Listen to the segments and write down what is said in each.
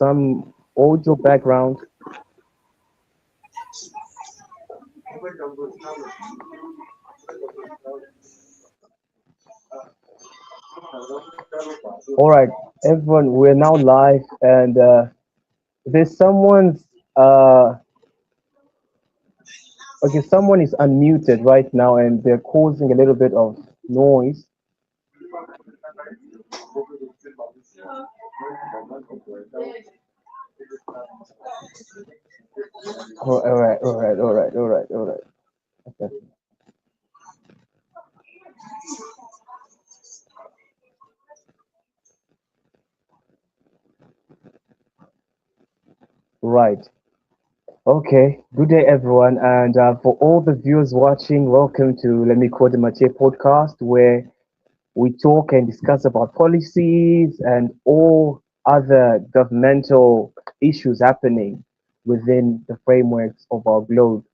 some audio background. All right, everyone, we're now live, and there's someone's okay, someone is unmuted right now, and they're causing a little bit of noise. All right. Okay. Right. Okay. Good day, everyone, and for all the viewers watching, welcome to 𝗟𝗲𝗁𝗂𝗧 podcast, where we talk and discuss about policies and all other governmental issues happening within the frameworks of our globe.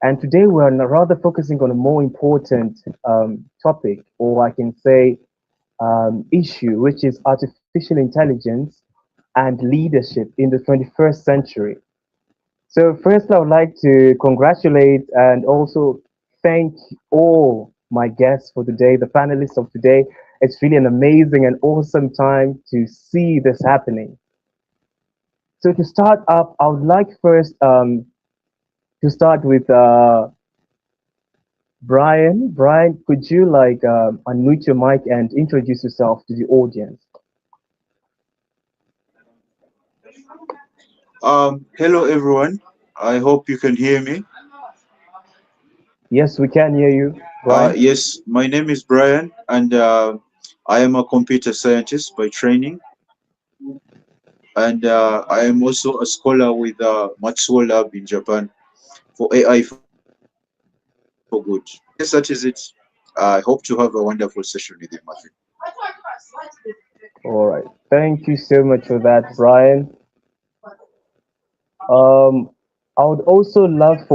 And today we are rather focusing on a more important topic, or I can say issue, which is artificial intelligence and leadership in the 21st century. So first, I would like to congratulate and also thank all my guests for today, the panelists of today. It's really an amazing and awesome time to see this happening. So to start up, I would like first to start with Brian. Brian, could you unmute your mic and introduce yourself to the audience? Hello everyone. I hope you can hear me. Yes, we can hear you, Brian. Yes, my name is Brian, and I am a computer scientist by training, and I am also a scholar with Matsuo Lab in Japan for AI for good. Yes, that is it. I hope to have a wonderful session with you, Matthew. All right. Thank you so much for that, Brian. I would also love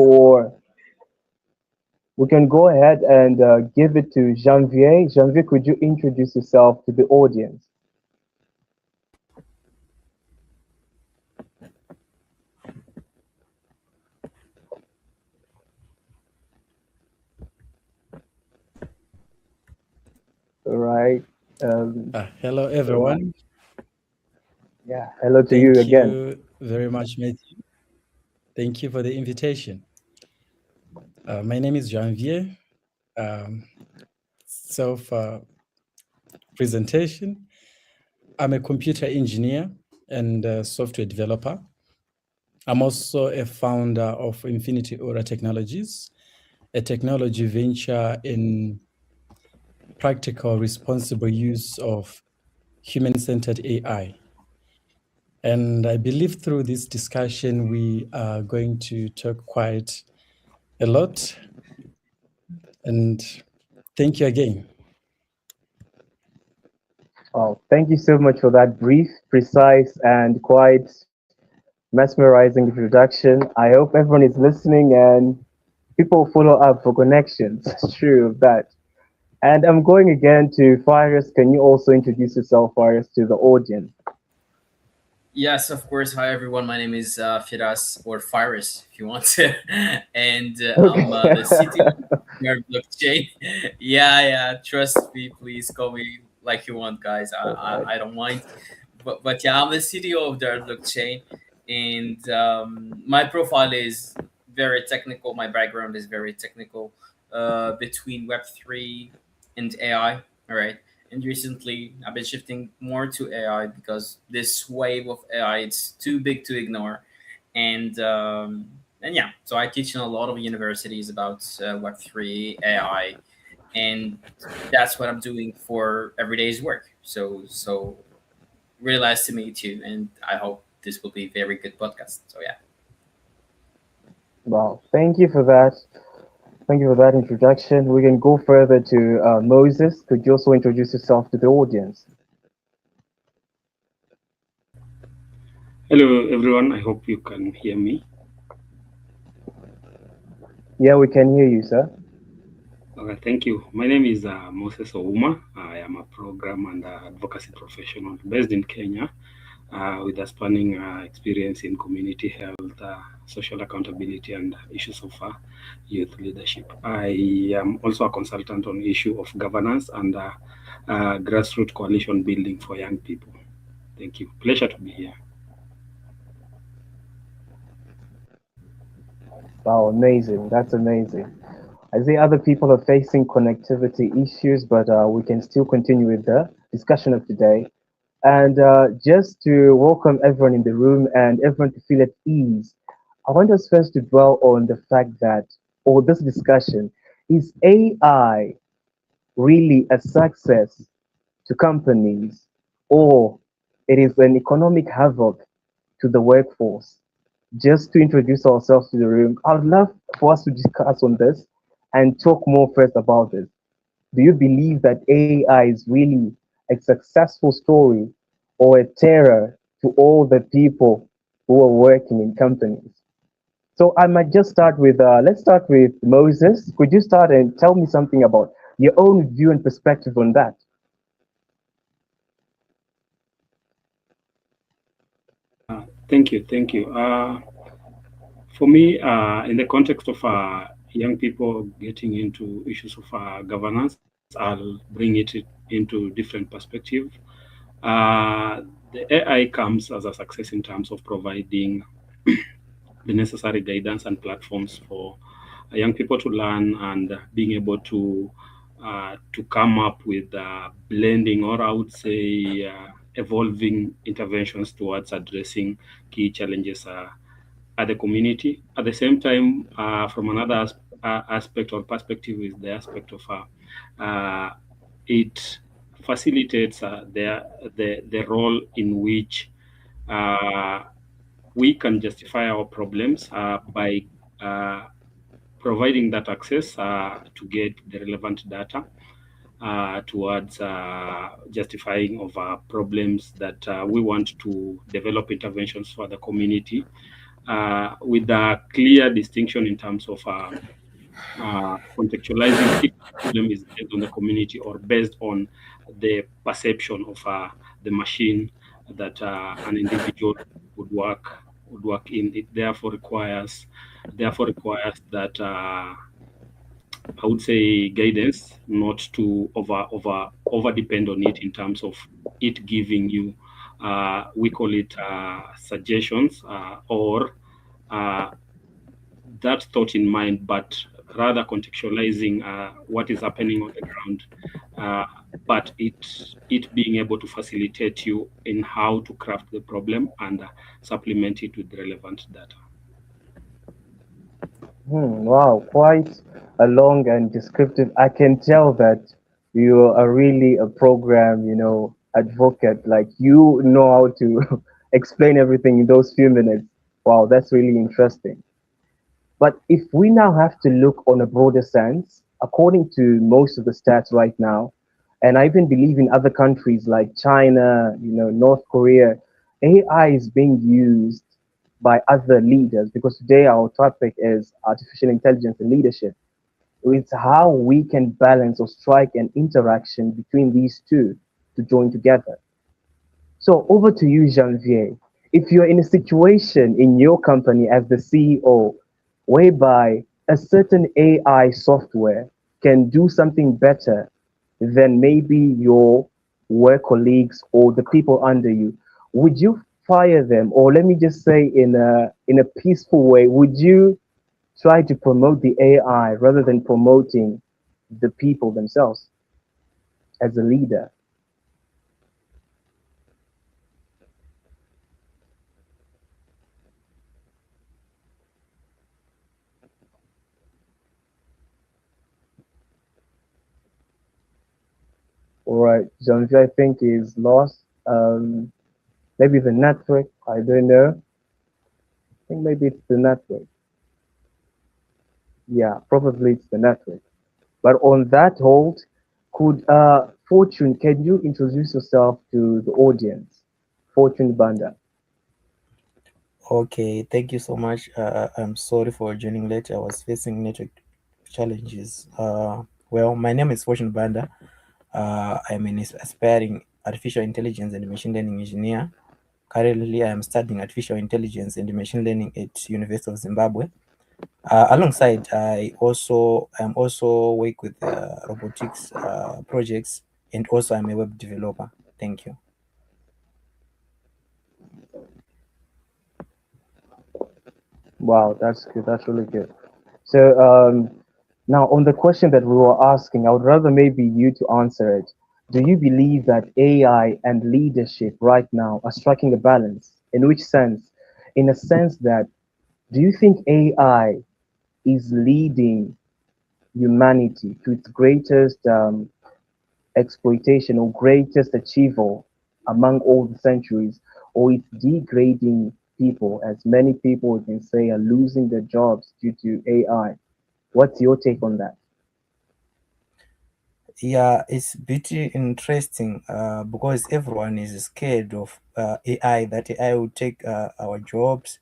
we can go ahead and give it to 𝗟𝗲𝗱𝗏. 𝗟𝗲𝗱𝗏, could you introduce yourself to the audience? All right. Hello, everyone. Yeah, hello to you again. Thank you very much, Matthew. Thank you for the invitation. My name is 𝗟𝗲𝗱𝗏. Presentation. I'm a computer engineer and a software developer. I'm also a founder of Infinity Aura Technologies, a technology venture in practical, responsible use of human-centered AI. And I believe through this discussion, we are going to talk quite a lot. And thank you again. Oh, thank you so much for that brief, precise, and quite mesmerizing introduction. I hope everyone is listening and people follow up for connections. It's true of that. And I'm going again to 𝗲𝗏𝗧. Can you also introduce yourself, 𝗲𝗏𝗧, to the audience? Yes, of course. Hi, everyone. My name is Firas, or 𝗲𝗏𝗧, if you want to. And I'm the CTO of 𝗟𝗏𝗚𝗚𝗚. Yeah. Trust me. Please call me like you want, guys. I don't mind. But yeah, I'm the CTO of 𝗟𝗏𝗚𝗚. And my profile is very technical. My background is very technical between Web3 and AI. All right. And recently, I've been shifting more to AI because this wave of AI, it's too big to ignore. And yeah, so I teach in a lot of universities about Web3, AI, and that's what I'm doing for everyday's work. So really nice to meet you, and I hope this will be a very good podcast. So yeah. Wow, thank you for that. Thank you for that introduction. We can go further to Moses. Could you also introduce yourself to the audience? Hello, everyone. I hope you can hear me. Yeah, we can hear you, sir. Okay, thank you. My name is Moses Ouma. I am a program and advocacy professional based in Kenya. with a spanning experience in community health, social accountability, and issues of youth leadership. I am also a consultant on issue of governance and grassroots coalition building for young people. Thank you. Pleasure to be here. Wow, amazing. That's amazing. I see other people are facing connectivity issues, but we can still continue with the discussion of today. And just to welcome everyone in the room and everyone to feel at ease, I want us first to dwell on the fact that, or this discussion, is AI really a success to companies, or it is an economic havoc to the workforce? Just to introduce ourselves to the room, I would love for us to discuss on this and talk more first about this. Do you believe that AI is really a successful story or a terror to all the people who are working in companies? So I might just start with, let's start with Moses. Could you start and tell me something about your own view and perspective on that? Thank you. Thank you. For me, in the context of young people getting into issues of governance, I'll bring it into different perspective. The AI comes as a success in terms of providing the necessary guidance and platforms for young people to learn and being able to come up with blending, or I would say evolving interventions towards addressing key challenges at the community. At the same time, from another aspect or perspective, is the aspect of it facilitates the role in which uh, we can justify our problems by providing that access to get the relevant data towards justifying of problems that we want to develop interventions for the community, with a clear distinction in terms of contextualizing if the problem is based on the community or based on the perception of the machine that an individual would work in. It therefore requires that I would say guidance, not to over depend on it in terms of it giving you we call it suggestions or uh, that thought in mind, but rather contextualizing what is happening on the ground, but it being able to facilitate you in how to craft the problem and supplement it with relevant data. Wow, quite a long and descriptive. I can tell that you are really a program, advocate. Like you know how to explain everything in those few minutes. Wow, that's really interesting. But if we now have to look on a broader sense, according to most of the stats right now, and I even believe in other countries like China, North Korea, AI is being used by other leaders because today our topic is artificial intelligence and leadership. It's how we can balance or strike an interaction between these two to join together. So over to you, Janvier. If you're in a situation in your company as the CEO whereby a certain AI software can do something better than maybe your work colleagues or the people under you, would you fire them? Or let me just say in a peaceful way, would you try to promote the AI rather than promoting the people themselves as a leader? All right, Jean-Pierre, I think is lost. Maybe the network. I don't know. I think maybe it's the network. Yeah, probably it's the network. But on that hold, could Fortune, can you introduce yourself to the audience? Fortune Banda. Okay, thank you so much. I'm sorry for joining late. I was facing network challenges. Well, my name is Fortune Banda. I'm an aspiring artificial intelligence and machine learning engineer. Currently, I am studying artificial intelligence and machine learning at University of Zimbabwe. Alongside, I am also work with robotics projects, and also I'm a web developer. Thank you. Wow, that's good. That's really good. So now on the question that we were asking, I would rather maybe you to answer it. Do you believe that AI and leadership right now are striking a balance? In which sense? In a sense that, do you think AI is leading humanity to its greatest exploitation or greatest achieval among all the centuries, or it's degrading people, as many people we can say are losing their jobs due to AI? What's your take on that? Yeah, it's pretty interesting because everyone is scared of AI, that AI will take our jobs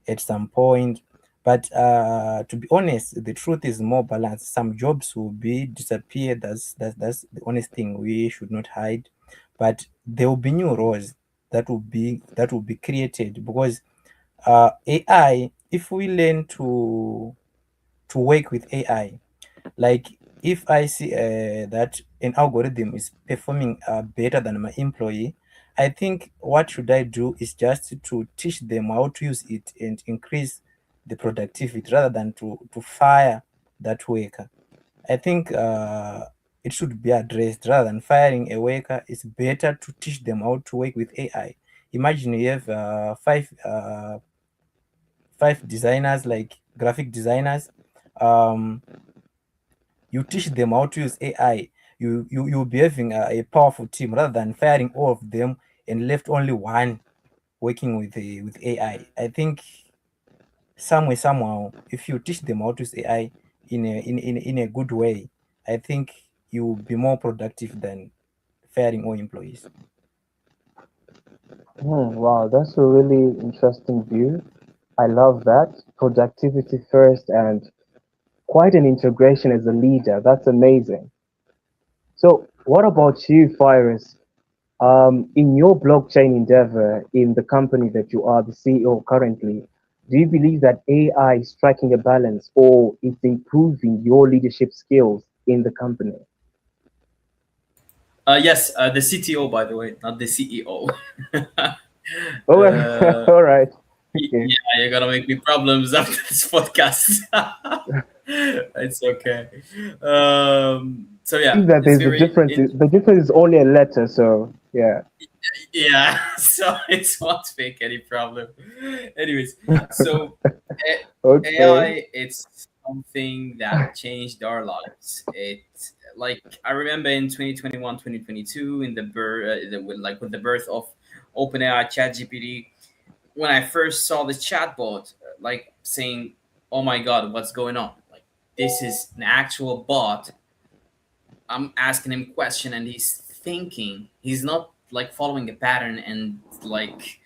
at some point. But to be honest, the truth is more balanced. Some jobs will be disappear. That's the honest thing. We should not hide. But there will be new roles that will be created because AI. If we learn to work with AI, like if I see that an algorithm is performing better than my employee, I think what should I do is just to teach them how to use it and increase the productivity rather than to fire that worker. I think it should be addressed rather than firing a worker. It's better to teach them how to work with AI. Imagine you have five designers, like graphic designers. Um, you teach them how to use AI, you'll be having a powerful team rather than firing all of them and left only one working with AI. I think somehow, if you teach them how to use AI in a good way, I think you'll be more productive than firing all employees. Wow, that's a really interesting view. I love that. Productivity first and quite an integration as a leader. That's amazing. So, what about you, Cyrus? In your blockchain endeavor, in the company that you are the CEO currently, do you believe that AI is striking a balance or it's improving your leadership skills in the company? Yes, the CTO, by the way, not the CEO. Oh, uh, all right. Okay. yeah, you're gonna make me problems after this podcast. It's okay. So I yeah, think that it's there's a very difference. The difference is only a letter. So, yeah. yeah. So it's won't make any problem. Anyways, so Okay. AI, it's something that changed our lives. It, like, I remember in 2021, 2022, in the with the birth of OpenAI ChatGPT, when I first saw the chatbot, like saying, "Oh my God, what's going on? Like, this is an actual bot. I'm asking him question and he's thinking. He's not like following a pattern and like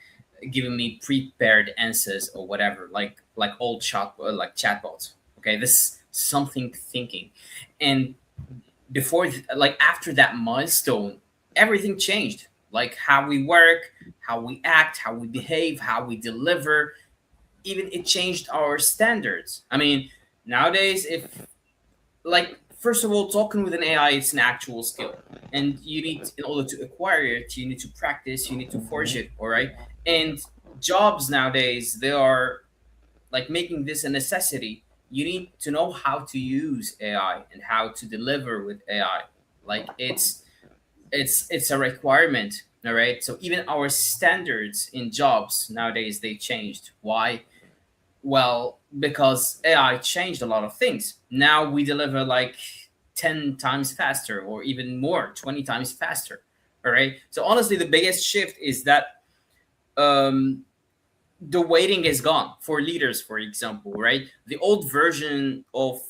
giving me prepared answers or whatever, like old like chatbots. Okay, this is something thinking, and like after that milestone, everything changed. Like how we work, how we act, how we behave, how we deliver. Even it changed our standards. I mean, nowadays, if like first of all, talking with an AI, it's an actual skill, and you need, in order to acquire it, you need to practice, you need to forge Mhm. it. All right, and jobs nowadays, they are like making this a necessity. You need to know how to use AI and how to deliver with AI. Like it's a requirement. All right, so even our standards in jobs nowadays, they changed. Why? Well, because AI changed a lot of things. Now we deliver like 10 times faster or even more, 20 times faster. All right. So honestly, the biggest shift is that um, the waiting is gone for leaders, for example, right? The old version of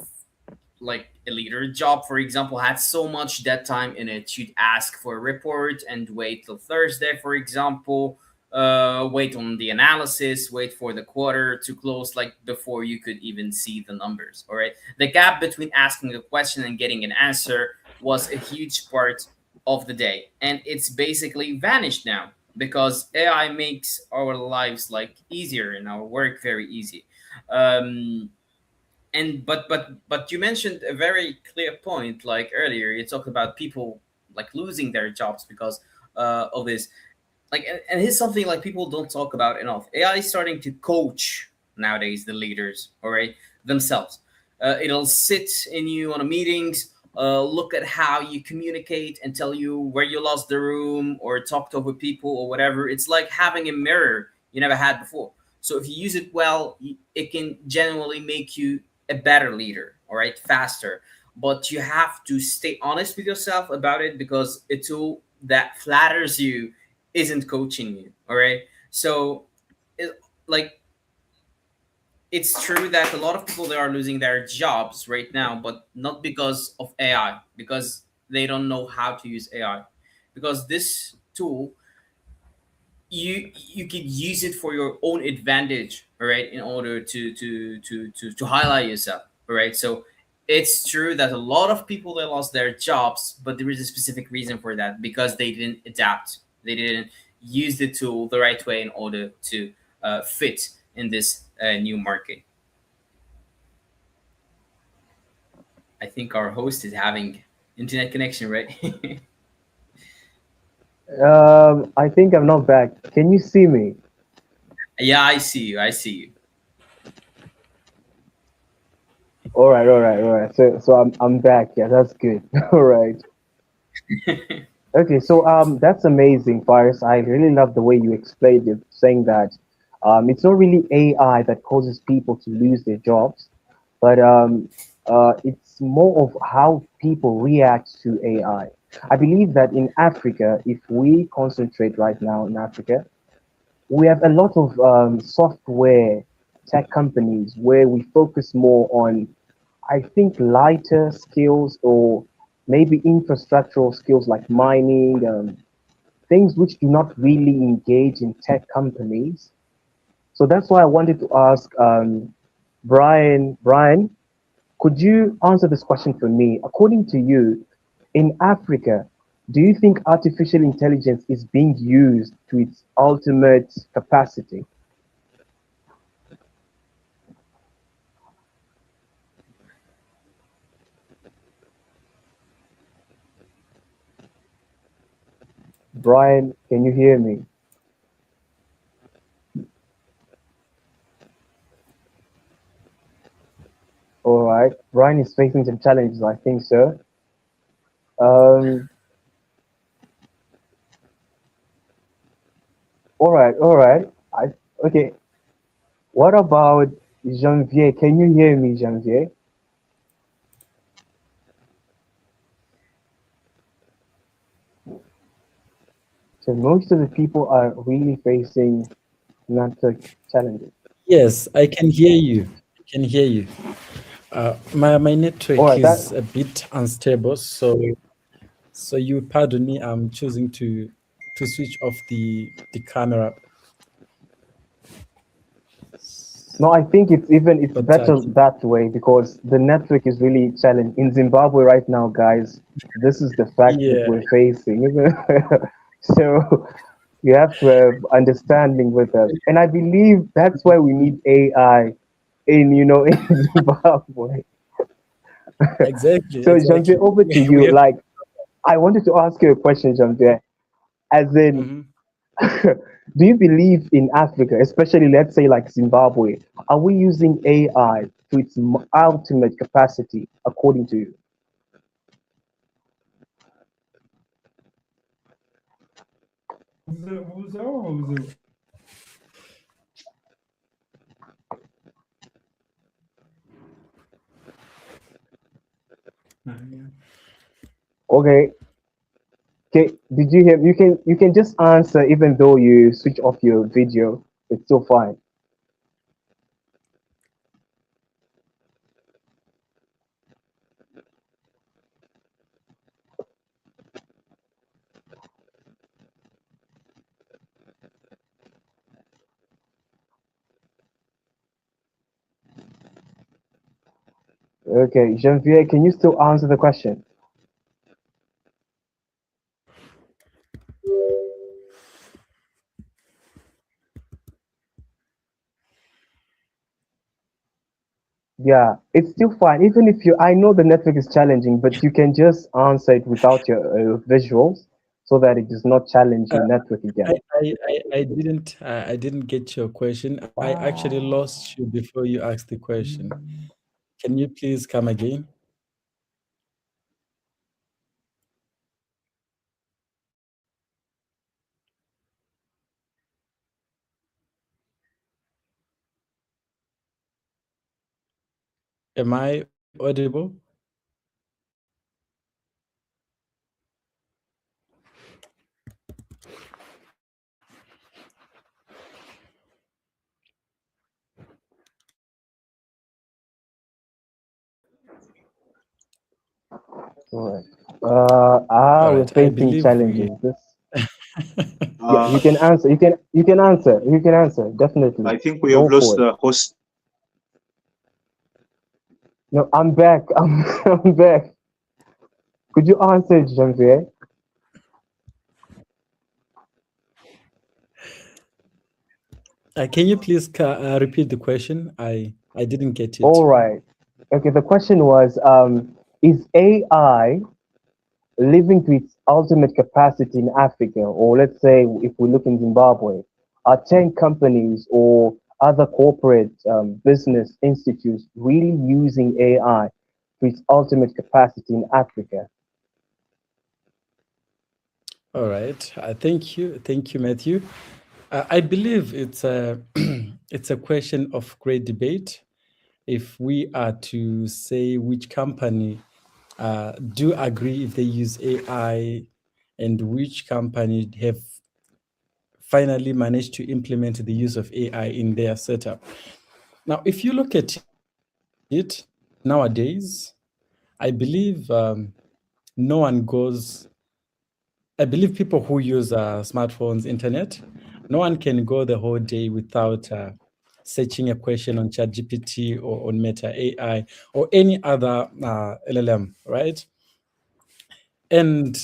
like a leader job, for example, had so much dead time in it. You'd ask for a report and wait till Thursday, for example. Wait on the analysis, wait for the quarter to close, like before you could even see the numbers. All right, the gap between asking a question and getting an answer was a huge part of the day, and it's basically vanished now. because AI makes our lives like easier and our work very easy. Um, and but you mentioned a very clear point, like earlier you talked about people like losing their jobs because of this. Like, and here's something like people don't talk about enough. AI is starting to coach nowadays the leaders, all right, themselves. It'll sit in you on a meetings, look at how you communicate and tell you where you lost the room or talked over people or whatever. It's like having a mirror you never had before. So if you use it well, it can genuinely make you a better leader, all right, faster. But you have to stay honest with yourself about it, because a tool that flatters you isn't coaching you, all right. So it, like, it's true that a lot of people, they are losing their jobs right now, but not because of AI, because they don't know how to use AI. Because this tool, you could use it for your own advantage, all right, in order to highlight yourself, all right. So it's true that a lot of people, they lost their jobs, but there is a specific reason for that, because they didn't adapt, they didn't use the tool the right way in order to fit in this new market. I think our host is having internet connection, right? I think I'm not back. Can you see me? Yeah, I see you, I see you. All right, all right, all right. So I'm back. Yeah, that's good. All right. Okay, so that's amazing, Faris. I really love the way you explained it, saying that it's not really AI that causes people to lose their jobs, but it's more of how people react to AI. I believe that in Africa, if we concentrate right now in Africa, we have a lot of software tech companies where we focus more on, I think, lighter skills or maybe infrastructural skills like mining, things which do not really engage in tech companies. So that's why I wanted to ask Brian. Brian, could you answer this question for me? According to you, in Africa, do you think artificial intelligence is being used to its ultimate capacity? Brian, can you hear me? All right. Brian is facing some challenges, I think, sir. Um, all right, all right. Okay. What about Janvier? Can you hear me, Janvier? So most of the people are really facing network challenges. Yes, I can hear you. I can hear you. My network All right, is a bit unstable, so you pardon me. I'm choosing to switch off the camera. no, I think it's But better that way because the network is really challenging in Zimbabwe right now, guys. This is the fact that yeah, we're facing, isn't it? So you have to have understanding with us, and I believe that's why we need AI in in Zimbabwe. exactly, So Janvier, exactly. over to We you. have, Like, I wanted to ask you a question, Janvier. As in, mhm. do you believe in Africa, especially let's say like Zimbabwe, are we using AI to its ultimate capacity, according to you? Okay. Okay. Did you hear? You can just answer even though you switch off your video. It's still fine. Okay, Janvier, can you still answer the question? Yeah, it's still fine. Even if you, I know the network is challenging, but you can just answer it without your visuals so that it does not challenge Uh, your network again. I didn't get your question. I actually lost you before you asked the question. Can you please come again? Am I audible? Alright. All We're right. I facing believe we. challenges. Yeah, you can answer. You can answer. You can answer. Definitely. I think we have Go lost for it. the host. No, I'm back. I'm back. Could you answer it, Janvier? Can you please repeat the question? I didn't get it. All right. Okay, the question was, is AI living to its ultimate capacity in Africa, or let's say if we look in Zimbabwe, are 10 companies or other corporate business institutes really using AI to its ultimate capacity in Africa? All right. Thank you, Matthew. I believe it's a it's a question of great debate. If we are to say which company do agree if they use AI, and which company have finally managed to implement the use of AI in their setup. Now, if you look at it nowadays, I believe no one goes. I believe people who use smartphones, internet, no one can go the whole day without searching a question on ChatGPT or on Meta AI or any other LLM, right? And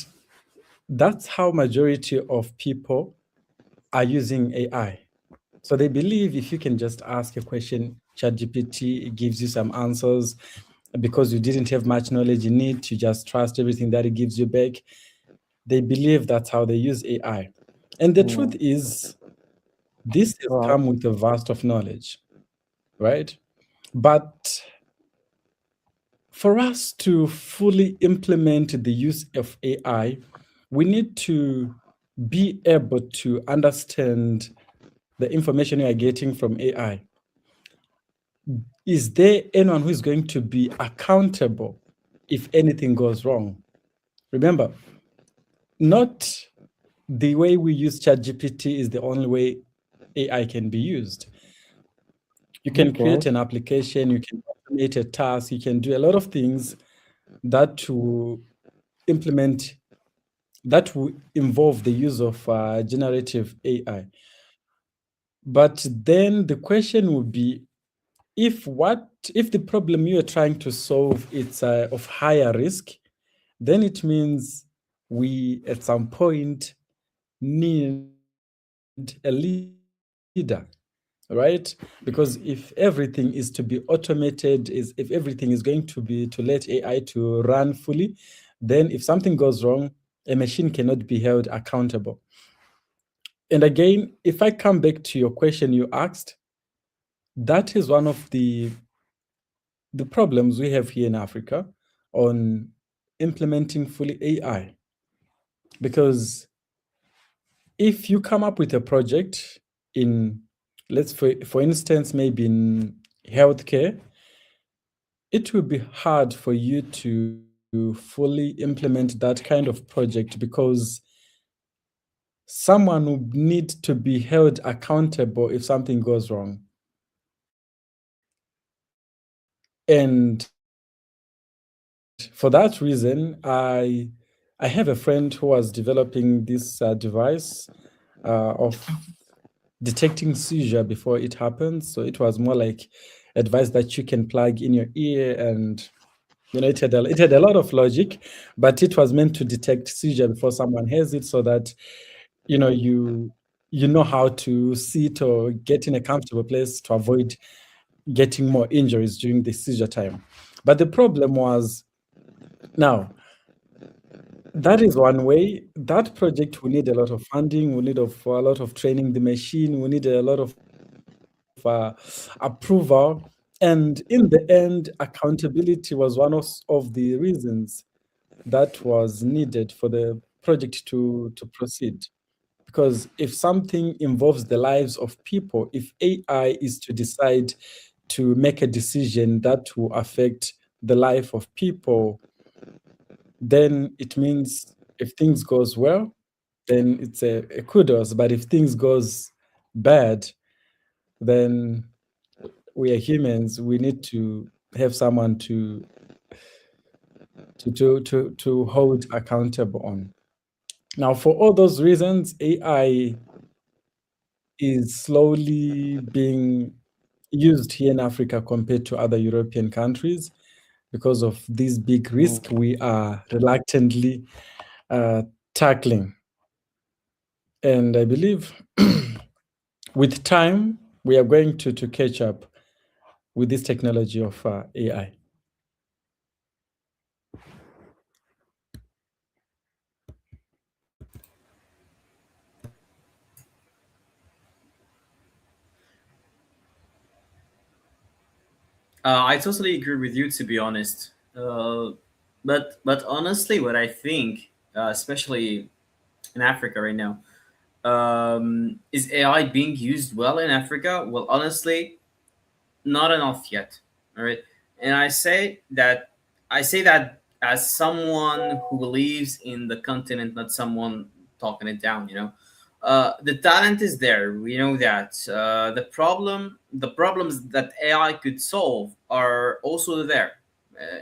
that's how majority of people are using AI. So they believe if you can just ask a question, ChatGPT gives you some answers because you didn't have much knowledge in it, you just trust everything that it gives you back. They believe that's how they use AI. And the truth is, this has come with a vast of knowledge, right? But for us to fully implement the use of AI, we need to be able to understand the information we are getting from AI. Is there anyone who is going to be accountable if anything goes wrong? Remember, not the way we use ChatGPT is the only way AI can be used. You can create an application, you can automate a task, you can do a lot of things that will implement, that will involve the use of generative AI. But then the question would be, if the problem you are trying to solve is of higher risk, then it means we at some point need a leader, right? Because if everything is to be automated, if everything is going to be to let AI to run fully, then if something goes wrong, a machine cannot be held accountable. And again, if I come back to your question you asked, that is one of the problems we have here in Africa on implementing fully AI. Because if you come up with a project in, for instance, maybe in healthcare, it will be hard for you to fully implement that kind of project because someone would need to be held accountable if something goes wrong. And for that reason, I have a friend who was developing this device of detecting seizure before it happens. So it was more like a device that you can plug in your ear, and it had a lot of logic, but it was meant to detect seizure before someone has it, so that you know how to sit or get in a comfortable place to avoid getting more injuries during the seizure time. But the problem was, now, that is one way. That project will need a lot of funding, we need a lot of training the machine, we need a lot of approval. And in the end, accountability was one of the reasons that was needed for the project to proceed. Because if something involves the lives of people, if AI is to decide to make a decision that will affect the life of people, then it means if things goes well, then it's a kudos. But if things goes bad, then we are humans. We need to have someone to hold accountable on. Now, for all those reasons, AI is slowly being used here in Africa compared to other European countries. Because of this big risk, we are reluctantly tackling. And I believe with time, we are going to catch up with this technology of AI. I totally agree with you, to be honest. But honestly, what I think, especially in Africa right now, is AI being used well in Africa? Well, honestly, not enough yet. All right, and I say that as someone who believes in the continent, not someone talking it down. The talent is there. We know that. The problems that AI could solve are also there,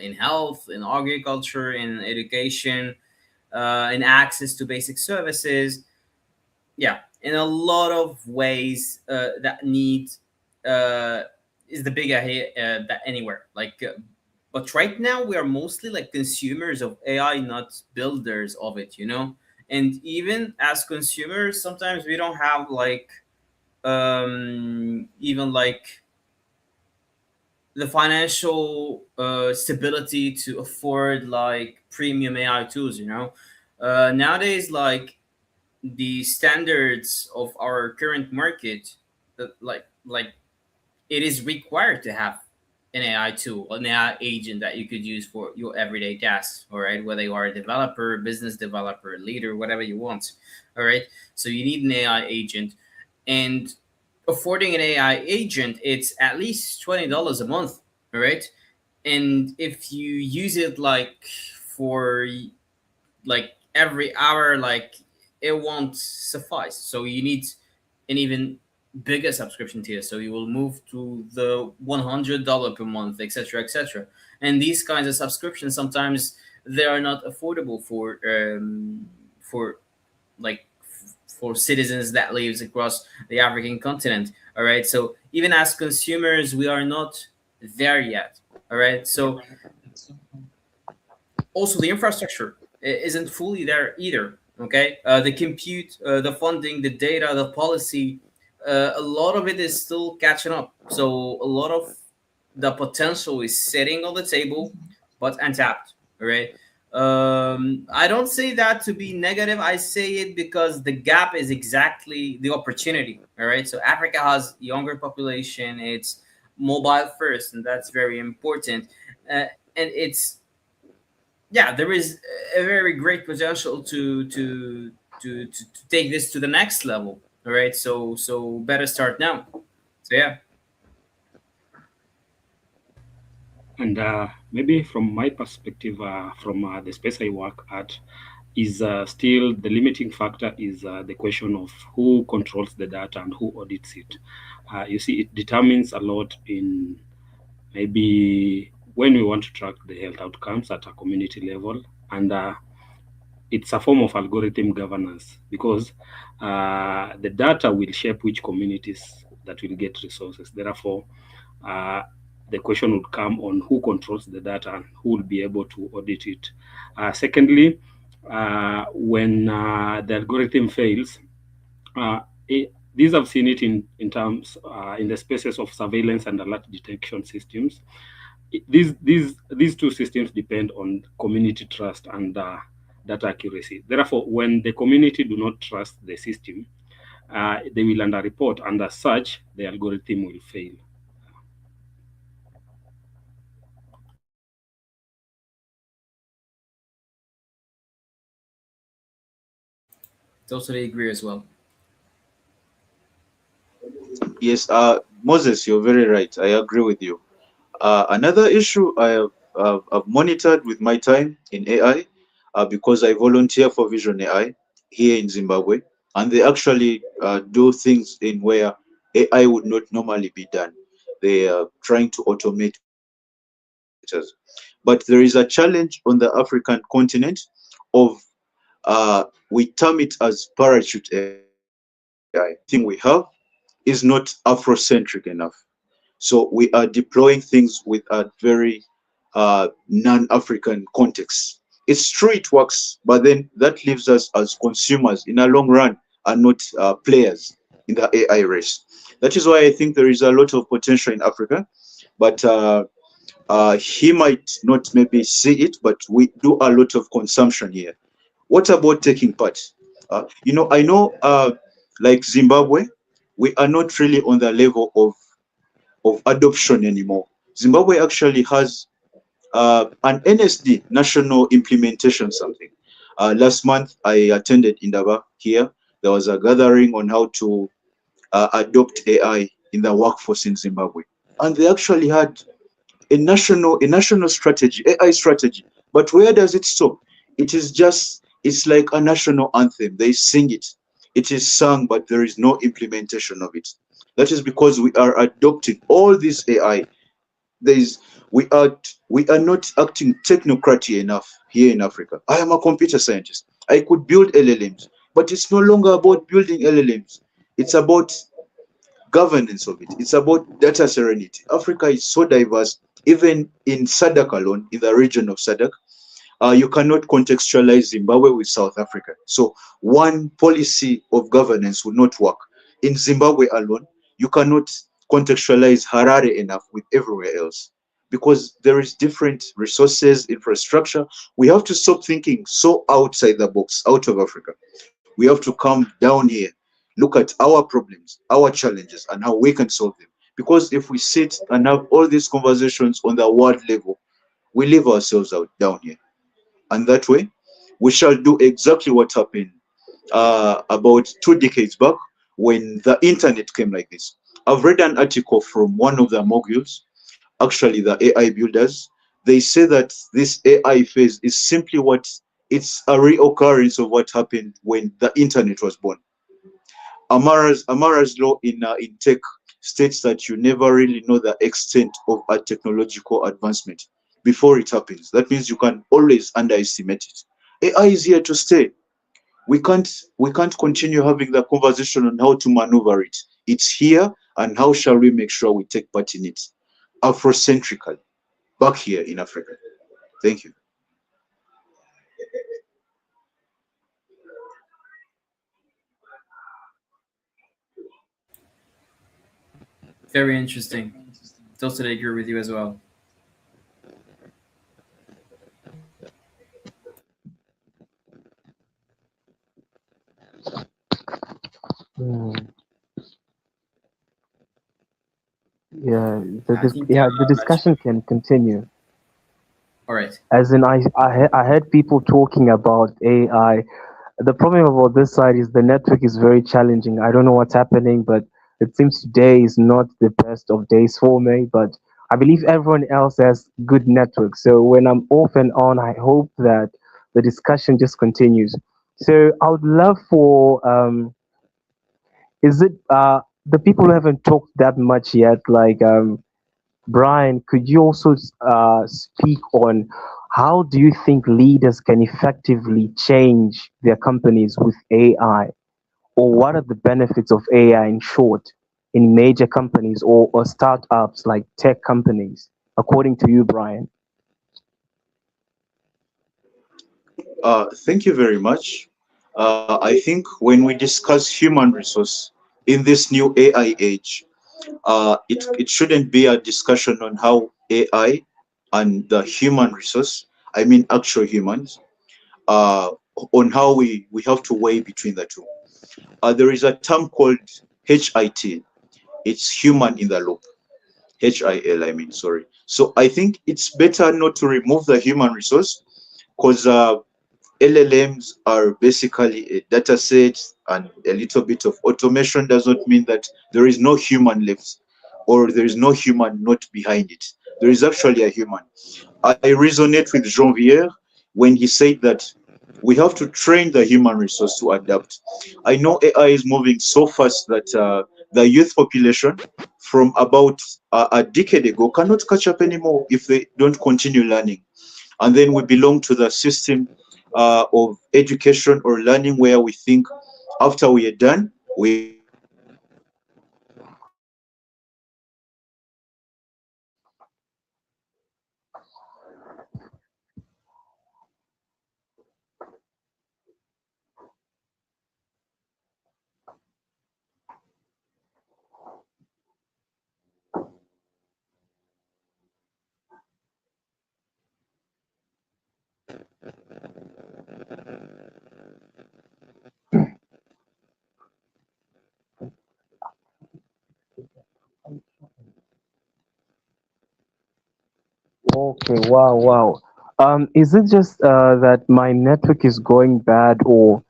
in health, in agriculture, in education, in access to basic services. Yeah, in a lot of ways that need uh, is the bigger that anywhere. But right now we are mostly like consumers of AI, not builders of it. And even as consumers, sometimes we don't have like even like the financial stability to afford like premium AI tools. Nowadays, like the standards of our current market, like it is required to have an AI tool, an AI agent that you could use for your everyday tasks. All right, whether you are a developer, business developer, leader, whatever you want. All right, so you need an AI agent, and affording an AI agent, it's at least $20 a month. All right, and if you use it like for like every hour, like it won't suffice. So you need an even bigger subscription tier. So you will move to the $100 per month, etc., etc. And these kinds of subscriptions sometimes they are not affordable for like for citizens that lives across the African continent. All right. So even as consumers, we are not there yet. All right. So also the infrastructure isn't fully there either. Okay, the compute, the funding, the data, the policy, a lot of it is still catching up. So a lot of the potential is sitting on the table, but untapped. All right. I don't say that to be negative. I say it because the gap is exactly the opportunity. All right. So Africa has younger population. It's mobile first, and that's very important. And it's yeah, there is a very great potential to take this to the next level. All right, so better start now. So yeah. And maybe from my perspective, from the space I work at, is still the limiting factor is the question of who controls the data and who audits it. You see, it determines a lot in maybe when we want to track the health outcomes at a community level, and it's a form of algorithm governance, because the data will shape which communities that will get resources. Therefore, the question would come on who controls the data and who will be able to audit it. Secondly, when the algorithm fails, These I've seen it in terms in the spaces of surveillance and alert detection systems. These two systems depend on community trust and data accuracy. Therefore, when the community do not trust the system, they will underreport, and as such, the algorithm will fail. Totally agree as well. Yes, Moses, you're very right. I agree with you. Another issue I've monitored with my time in AI, because I volunteer for Vision AI here in Zimbabwe, and they actually do things in where AI would not normally be done. They are trying to automate matters. But there is a challenge on the African continent of, we term it as parachute AI. Thing we have is not Afrocentric enough. So we are deploying things with a very non-African context. It's true it works, but then that leaves us as consumers in a long run and not players in the AI race. That is why I think there is a lot of potential in Africa, but he might not maybe see it, but we do a lot of consumption here. What about taking part? I know, like Zimbabwe, we are not really on the level of adoption anymore. Zimbabwe actually has an NSD, National Implementation something. Last month, I attended Indaba here. There was a gathering on how to adopt AI in the workforce in Zimbabwe. And they actually had a national strategy, AI strategy. But where does it stop? It's like a national anthem. They sing it. It is sung, but there is no implementation of it. That is because we are adopting all this AI. There is we are not acting technocratic enough here in Africa. I am a computer scientist. I could build LLMs, but it's no longer about building LLMs. It's about governance of it. It's about data serenity. Africa is so diverse. Even in SADC alone, in the region of SADC, you cannot contextualize Zimbabwe with South Africa. So one policy of governance would not work. In Zimbabwe alone, you cannot contextualize Harare enough with everywhere else because there is different resources, infrastructure. We have to stop thinking so outside the box, out of Africa. We have to come down here, look at our problems, our challenges, and how we can solve them. Because if we sit and have all these conversations on the world level, we leave ourselves out down here. And that way, we shall do exactly what happened about 2 decades back when the internet came like this. I've read an article from one of the moguls, actually the AI builders. They say that this AI phase is simply it's a reoccurrence of what happened when the internet was born. Amara's law in tech states that you never really know the extent of a technological advancement before it happens. That means you can always underestimate it. AI is here to stay. We can't continue having the conversation on how to maneuver it. It's here, and how shall we make sure we take part in it Afrocentrically back here in Africa. Thank you. Very interesting. Totally agree with you as well. Hmm. Yeah, I think, the discussion can continue. all right. As in, I heard people talking about AI. The problem about this side is the network is very challenging. I don't know what's happening, but it seems today is not the best of days for me. But I believe everyone else has good network. So when I'm off and on, I hope that the discussion just continues. So I would love for is it the people who haven't talked that much yet, like Brian, could you also speak on how do you think leaders can effectively change their companies with AI? Or what are the benefits of AI in short in major companies or startups like tech companies, according to you, Brian? Thank you very much. I think when we discuss human resource in this new AI age, it shouldn't be a discussion on how AI and the human resource, I mean actual humans, on how we have to weigh between the two. There is a term called HIT. It's human in the loop. HIL, I mean, sorry. So I think it's better not to remove the human resource, because LLMs are basically a data set, and a little bit of automation does not mean that there is no human left, or there is no human not behind it. There is actually a human. I resonate with 𝗟𝗲𝗱𝗏 when he said that we have to train the human resource to adapt. I know AI is moving so fast that the youth population from about a decade ago cannot catch up anymore if they don't continue learning. And then we belong to the system of education or learning where we think after we are done, we Okay, wow, wow. Is it just that my network is going bad, or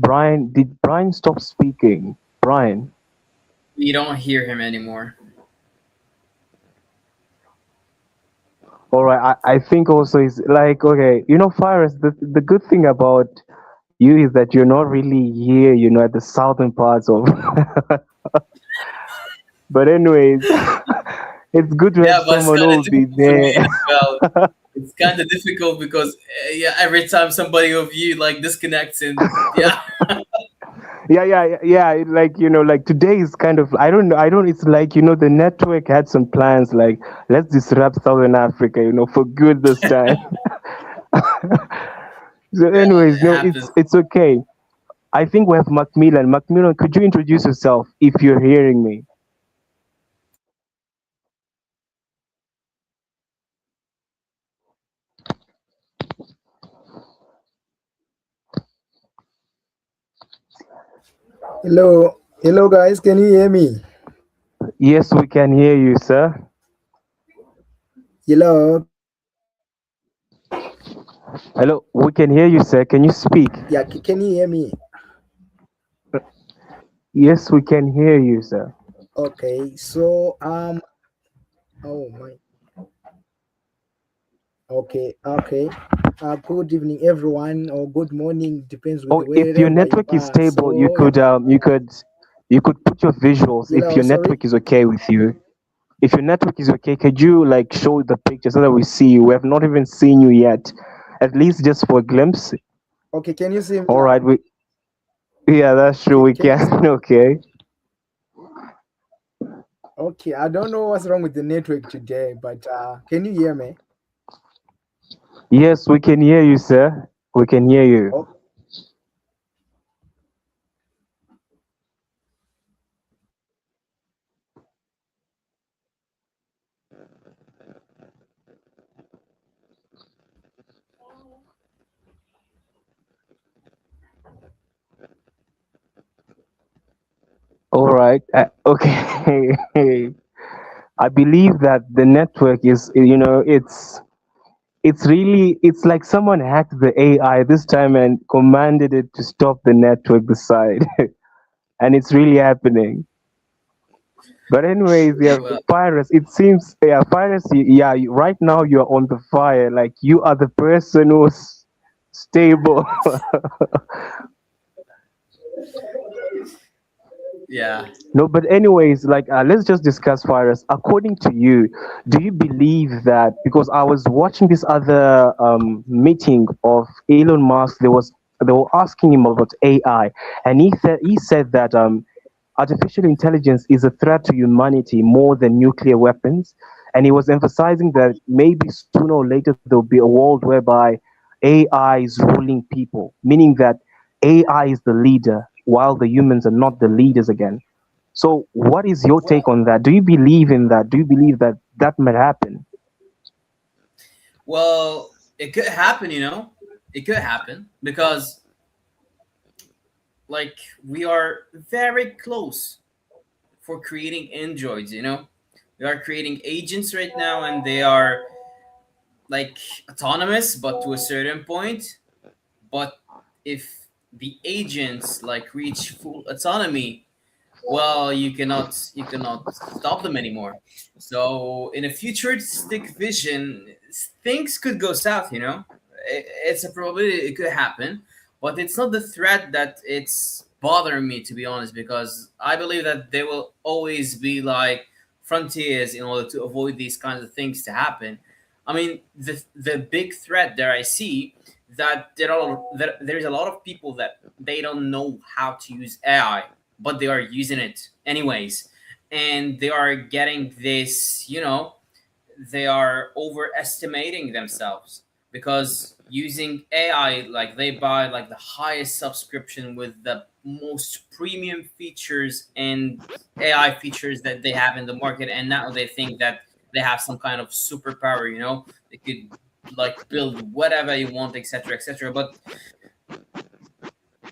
did Brian stop speaking? Brian? We don't hear him anymore. All right, I think also is like, okay, Faris, the good thing about you is that you're not really here, at the southern parts of. But anyways, it's good to have Yeah, but it's someone who kind of will be difficult for me there. as well. It's kind of difficult because yeah, every time somebody of you like disconnects and yeah. Yeah. Like, like today is kind of, I don't. It's like, the network had some plans, like let's disrupt Southern Africa, for good this time. So, Yeah, anyways, it no, happens. it's okay. I think we have Macmillan. Macmillan, could you introduce yourself if you're hearing me? Hello guys, can you hear me? Yes, we can hear you, sir. Hello, Hello, we can hear you, sir. Can you speak? yeah, can you hear me? Yes, we can hear you, sir. Okay, so oh my, okay. Good evening, everyone, or good morning, depends with Oh, if your wherever you network is are. stable, you So could put your visuals if hello, your sorry. network is okay with you. If your network is okay, could you like show the picture so that we see you? We have not even seen you yet. At least just for a glimpse. Okay, can you see me All right, now? yeah, that's true. We Can you see? can. Okay. Okay, I don't know what's wrong with the network today, but can you hear me? Yes, we can hear you, sir. We can hear you. Oh, All right. Okay. I believe that the network is, it's like someone hacked the AI this time and commanded it to stop the network beside, and it's really happening. But anyways, yeah, Well, Virus. It seems, yeah, Virus. Yeah, right now you're on the fire. Like you are the person who's stable. yeah. No, but anyways, like let's just discuss Virus. According to you, do you believe that? Because I was watching this other meeting of Elon Musk. They were asking him about AI, and he said that artificial intelligence is a threat to humanity more than nuclear weapons, and he was emphasizing that maybe sooner or later there'll be a world whereby AI is ruling people, meaning that AI is the leader while the humans are not the leaders again. So, what is your Well, take on that? Do you believe in that? Do you believe that that might happen? well, it could happen, it could happen because like we are very close for creating androids. We are creating agents right now, and they are like autonomous, but to a certain point. But if the agents like reach full autonomy, well, you cannot stop them anymore. So in a futuristic vision, things could go south. It's a probability it could happen, but it's not the threat that it's bothering me, to be honest, because I believe that there will always be like frontiers in order to avoid these kinds of things to happen. I mean, the big threat there I see that there's a lot of people that they don't know how to use AI, but they are using it anyways, and they are getting this. They are overestimating themselves because using AI, like they buy like the highest subscription with the most premium features and AI features that they have in the market, and now they think that they have some kind of superpower. They could like build whatever you want, etc., etc. But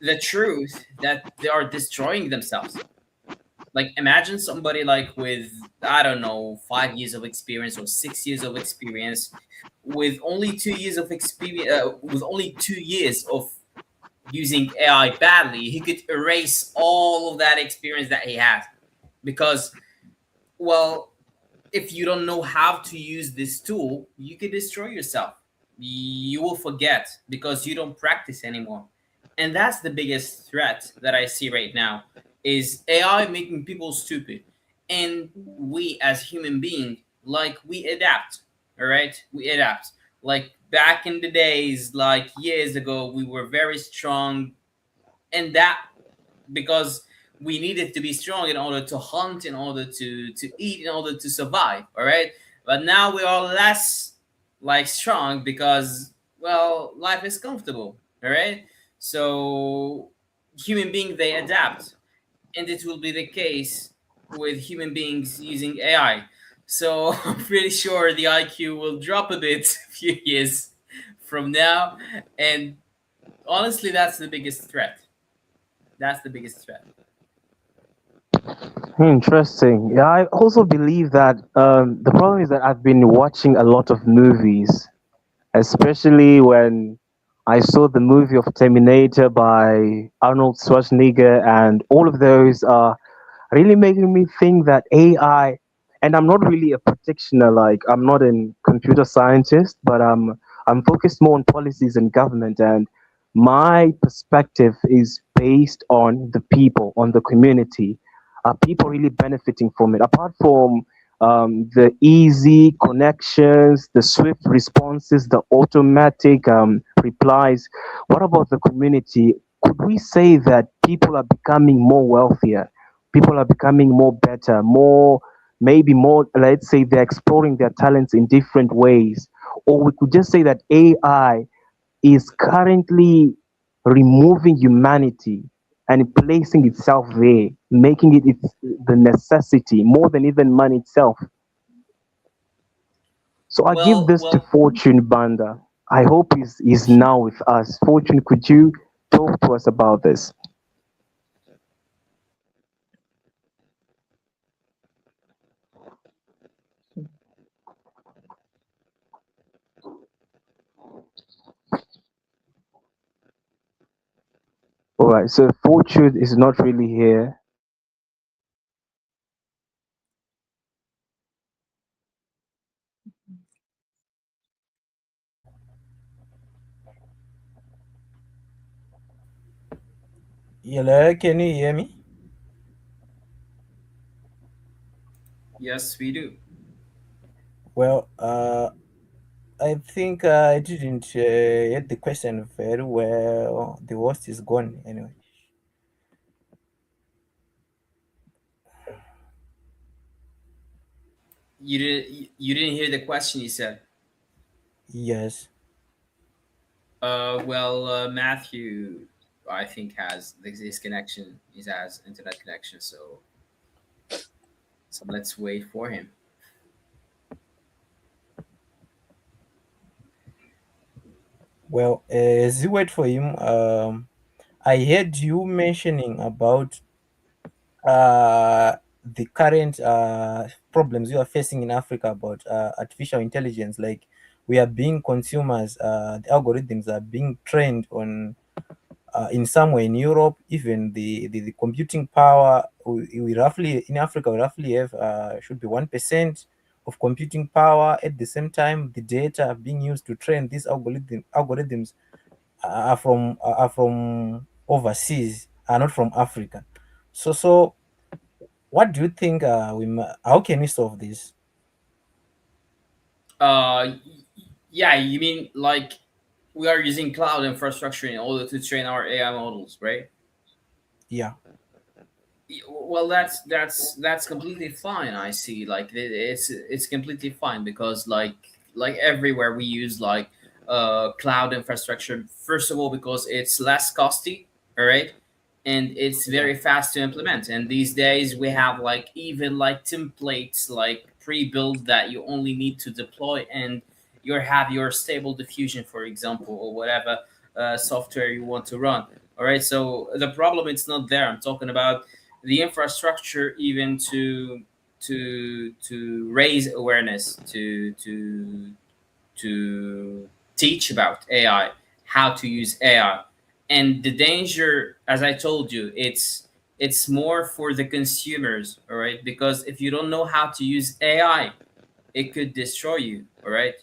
the truth that they are destroying themselves. Like imagine somebody like with, I don't know, 5 years of experience or 6 years of experience, with only 2 years of experience, with only 2 years of using AI badly, he could erase all of that experience that he has because, well, if you don't know how to use this tool, you could destroy yourself. You will forget because you don't practice anymore. And that's the biggest threat that I see right now is AI making people stupid. And we as human beings, like we adapt. All right? We adapt. Like back in the days, like years ago, we were very strong, and that because we needed to be strong in order to hunt, in order to eat, in order to survive. All right, but now we are less like strong because, well, life is comfortable. All right, so human beings they adapt, and it will be the case with human beings using AI. So I'm pretty sure the IQ will drop a bit a few years from now, and honestly, that's the biggest threat. That's the biggest threat. Interesting. Yeah, I also believe that the problem is that I've been watching a lot of movies, especially when I saw the movie of Terminator by Arnold Schwarzenegger, and all of those are really making me think that AI, and I'm not really a practitioner, like I'm not a computer scientist, but I'm focused more on policies and government, and my perspective is based on the people, on the community. Are people really benefiting from it? Apart from the easy connections, the swift responses, the automatic replies, what about the community? Could we say that people are becoming more wealthier? People are becoming more better, more, maybe more, let's say they're exploring their talents in different ways. Or we could just say that AI is currently removing humanity and placing itself there, making it the necessity more than even money itself. So I give Well, this to well, Fortune Banda. I hope he's now with us. Fortune, could you talk to us about this? All right, so Fortune is not really here. Hello, can you hear me? yes, we do. Well, I think I didn't get the question very well. The host is gone anyway. You didn't hear the question you said. Yes. Well, Matthew, I think has his connection. He has internet connection, so So let's wait for him. Well, as you wait for him, I heard you mentioning about the current problems you are facing in Africa about artificial intelligence. Like, we are being consumers, the algorithms are being trained on in somewhere in Europe. Even the computing power, we roughly in Africa we roughly have should be 1% of computing power. At the same time, the data being used to train these algorithms are from overseas, are not from Africa. So what do you think? How can we solve this? Uh, yeah, you mean like we are using cloud infrastructure in order to train our AI models, right? Yeah. Well, that's completely fine. I see. Like it's completely fine because like everywhere we use like cloud infrastructure. First of all, because it's less costly, all right, and it's Yeah. very fast to implement. And these days we have like even like templates like pre-built that you only need to deploy, and you have your stable diffusion, for example, or whatever software you want to run. All right, so the problem it's not there. I'm talking about the infrastructure even to raise awareness to teach about AI, how to use AI. And the danger, as I told you, it's more for the consumers, all right? Because if you don't know how to use AI, it could destroy you, all right?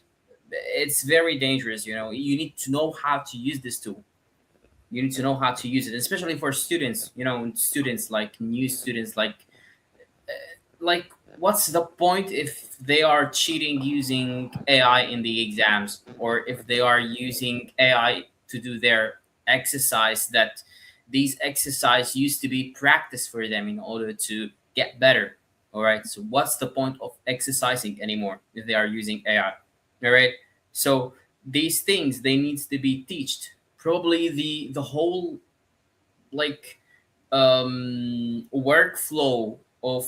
It's very dangerous, you know. You need to know how to use this tool. You need to know how to use it, especially for students, you know, students like new students, like what's the point if they are cheating using AI in the exams, or if they are using AI to do their exercise, that these exercise used to be practice for them in order to get better. All right, so what's the point of exercising anymore if they are using AI? All right, so these things they needs to be taught. Probably the whole like workflow of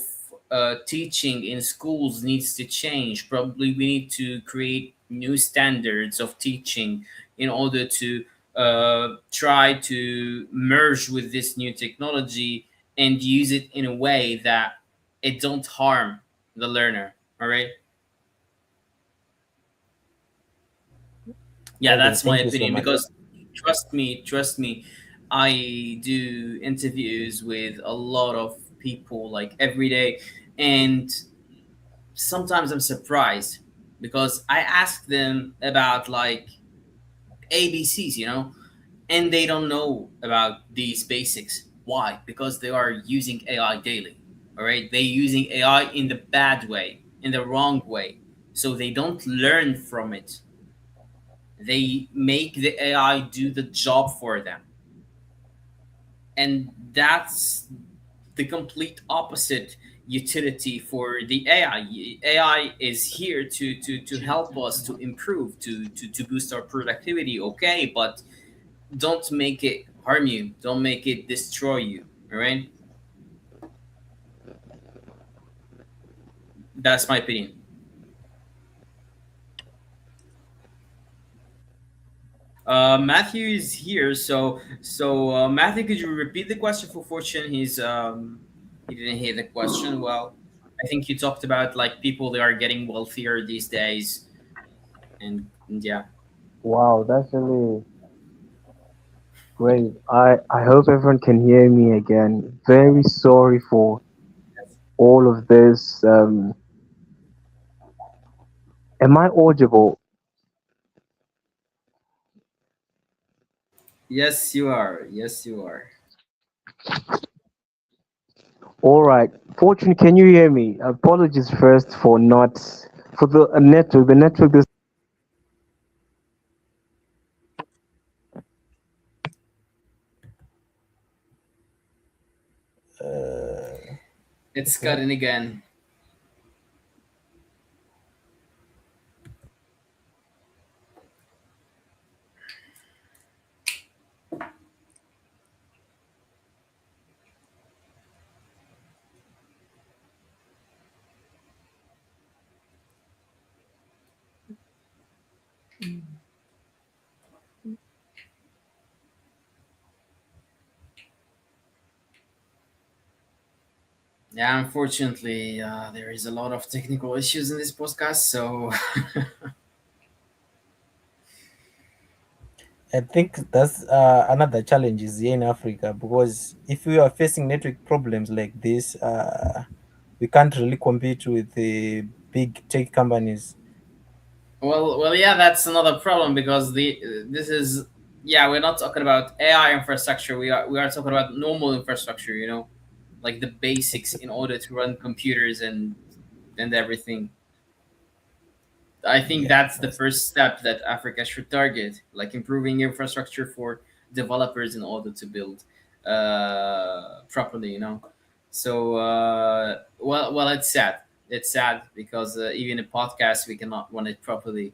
teaching in schools needs to change. Probably we need to create new standards of teaching in order to try to merge with this new technology and use it in a way that it don't harm the learner. All right. Yeah, Okay. that's my Thank you so opinion. much. Because trust me, I do interviews with a lot of people like every day, and sometimes I'm surprised because I ask them about like ABCs, you know, and they don't know about these basics. Why? Because they are using AI daily. All right, they're using AI in the bad way, in the wrong way, so they don't learn from it. They make the AI do the job for them. And that's the complete opposite utility for the AI. AI is here to help us to improve, to boost our productivity, okay, but don't make it harm you, don't make it destroy you, all right? That's my opinion. Matthew is here, so Matthew, could you repeat the question for Fortune? He didn't hear the question well. I think you talked about like people that are getting wealthier these days, and yeah. Wow, that's really great. I hope everyone can hear me again. Very sorry for all of this. Am I audible? Yes, you are. Yes, you are. All right. Fortune, can you hear me? Apologies first for not for the network. The network this. It's Okay. cutting again. Yeah, unfortunately, there is a lot of technical issues in this podcast. So I think that's another challenge is here in Africa, because if we are facing network problems like this, we can't really compete with the big tech companies. well, yeah, that's another problem because this is yeah, we're not talking about AI infrastructure. We are talking about normal infrastructure. Like the basics in order to run computers and everything. I think Yeah, that's the first step that Africa should target, like improving infrastructure for developers in order to build properly. So well, it's sad. It's sad because even a podcast we cannot run it properly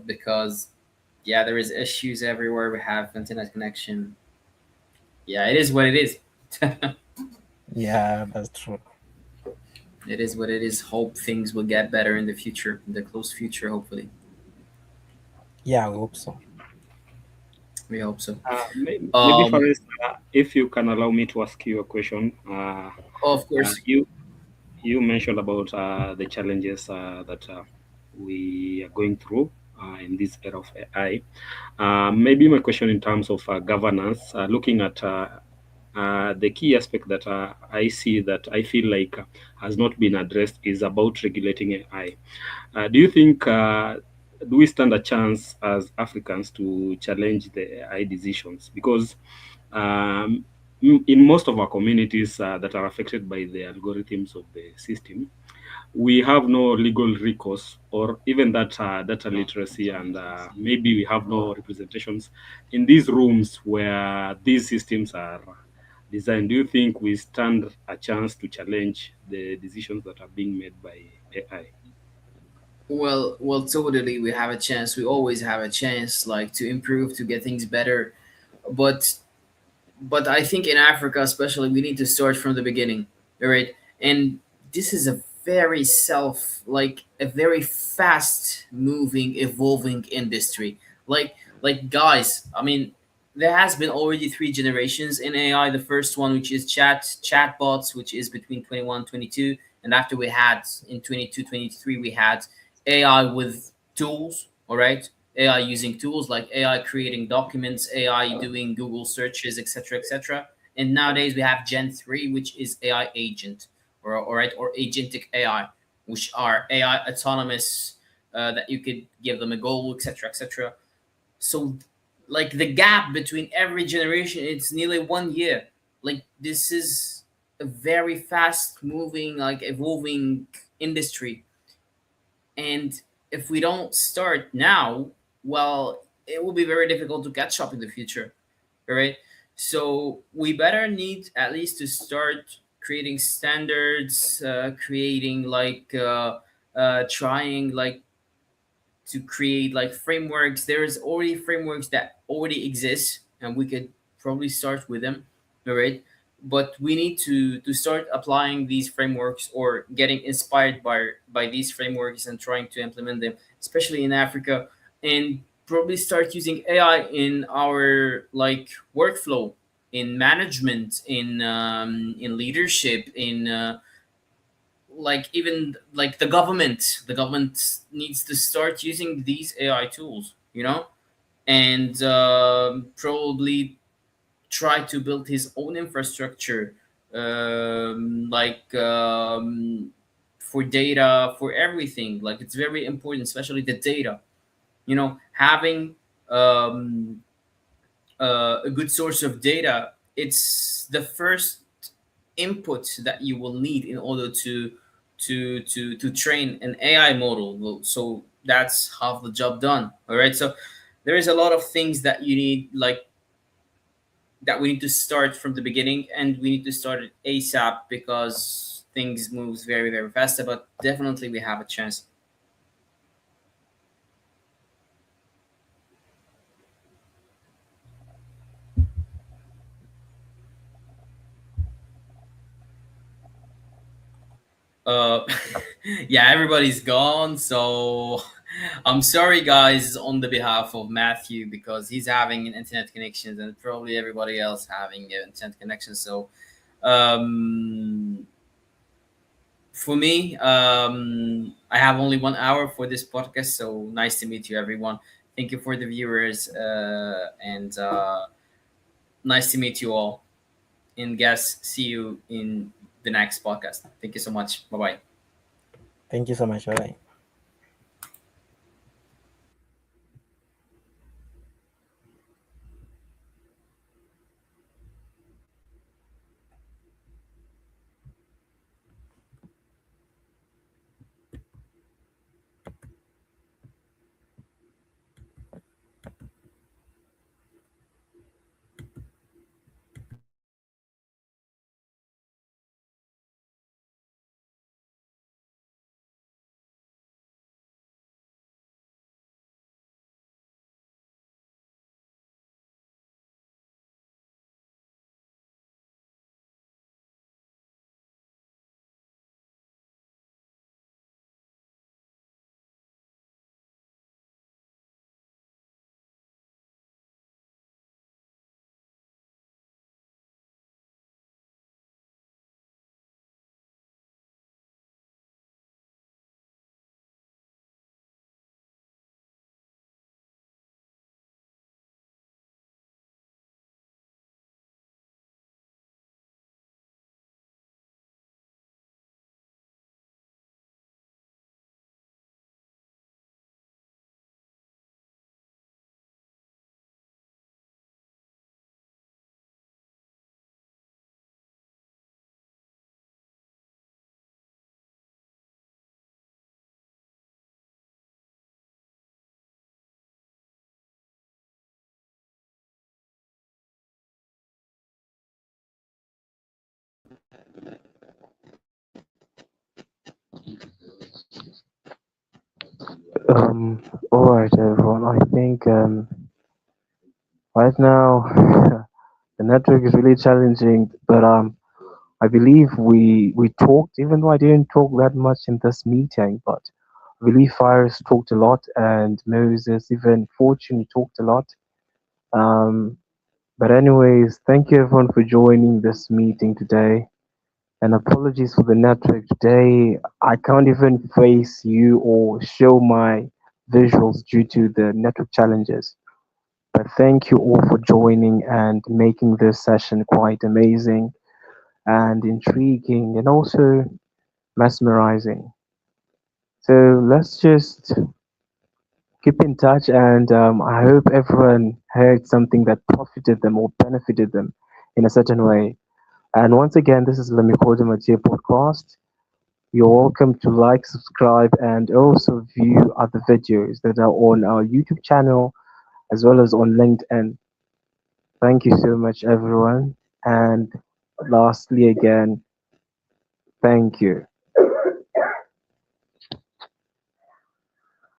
because yeah, there is issues everywhere. We have internet connection. Yeah, it is what it is. yeah, that's true. It is what it is. Hope things will get better in the future, in the close future, hopefully. Yeah, we hope so. We hope so. Maybe Um, first, if you can allow me to ask you a question. of course. You mentioned about the challenges that we are going through in this era of AI. Maybe my question in terms of governance, looking at the key aspect that I see that I feel like has not been addressed is about regulating AI. Do you think do we stand a chance as Africans to challenge the AI decisions? Because um, in most of our communities that are affected by the algorithms of the system, we have no legal recourse or even that data literacy, and maybe we have no representations in these rooms where these systems are designed. Do you think we stand a chance to challenge the decisions that are being made by AI? Well, totally. We have a chance. We always have a chance, like to improve, to get things better. But I think in Africa, especially, we need to start from the beginning, all right? And this is a very like a very fast moving, evolving industry. Like guys, I mean, there has been already three generations in AI. The first one, which is chatbots, which is between 21, 22, and after we had in 22, 23, we had AI with tools, all right? AI using tools like AI creating documents, AI doing Google searches, etc., etc. And nowadays we have Gen 3, which is AI agent, or agentic AI, which are AI autonomous that you could give them a goal, etc., etc. So, like the gap between every generation, it's nearly 1 year. Like this is a very fast moving, like evolving industry, and if we don't start now, well, it will be very difficult to catch up in the future, right? So we better need at least to start creating standards, creating trying like to create like frameworks. There's already frameworks that already exist, and we could probably start with them, all right? But we need to start applying these frameworks or getting inspired by these frameworks and trying to implement them, especially in Africa, and probably start using AI in our like workflow, in management, in leadership, in like even like the government needs to start using these AI tools, and probably try to build his own infrastructure, like for data, for everything. Like it's very important, especially the data, having um, a good source of data. It's the first input that you will need in order to train an AI model. So that's half the job done. All right. So there is a lot of things that you need, like that we need to start from the beginning, and we need to start it ASAP because things moves very very fast. But definitely we have a chance. Uh, yeah, everybody's gone. So I'm sorry, guys, on the behalf of Matthew, because he's having an internet connection and probably everybody else having an internet connection. So For me, I have only 1 hour for this podcast, so nice to meet you, everyone. Thank you for the viewers, and nice to meet you all. And guys, see you in the next podcast. Thank you so much. Bye bye. Thank you so much. Bye. All right, everyone. I think right now the network is really challenging, but I believe we talked, even though I didn't talk that much in this meeting, but I believe Fires talked a lot, and Moses, even Fortune talked a lot. Um, but anyways, thank you everyone for joining this meeting today. And apologies for the network today. I can't even face you or show my visuals due to the network challenges. But thank you all for joining and making this session quite amazing and intriguing and also mesmerizing. So let's just keep in touch, and I hope everyone heard something that profited them or benefited them in a certain way. And once again, this is 𝗟𝗲𝗚𝗏𝗊𝗪 podcast. You're welcome to like, subscribe, and also view other videos that are on our YouTube channel as well as on LinkedIn. Thank you so much, everyone. And lastly, again, thank you.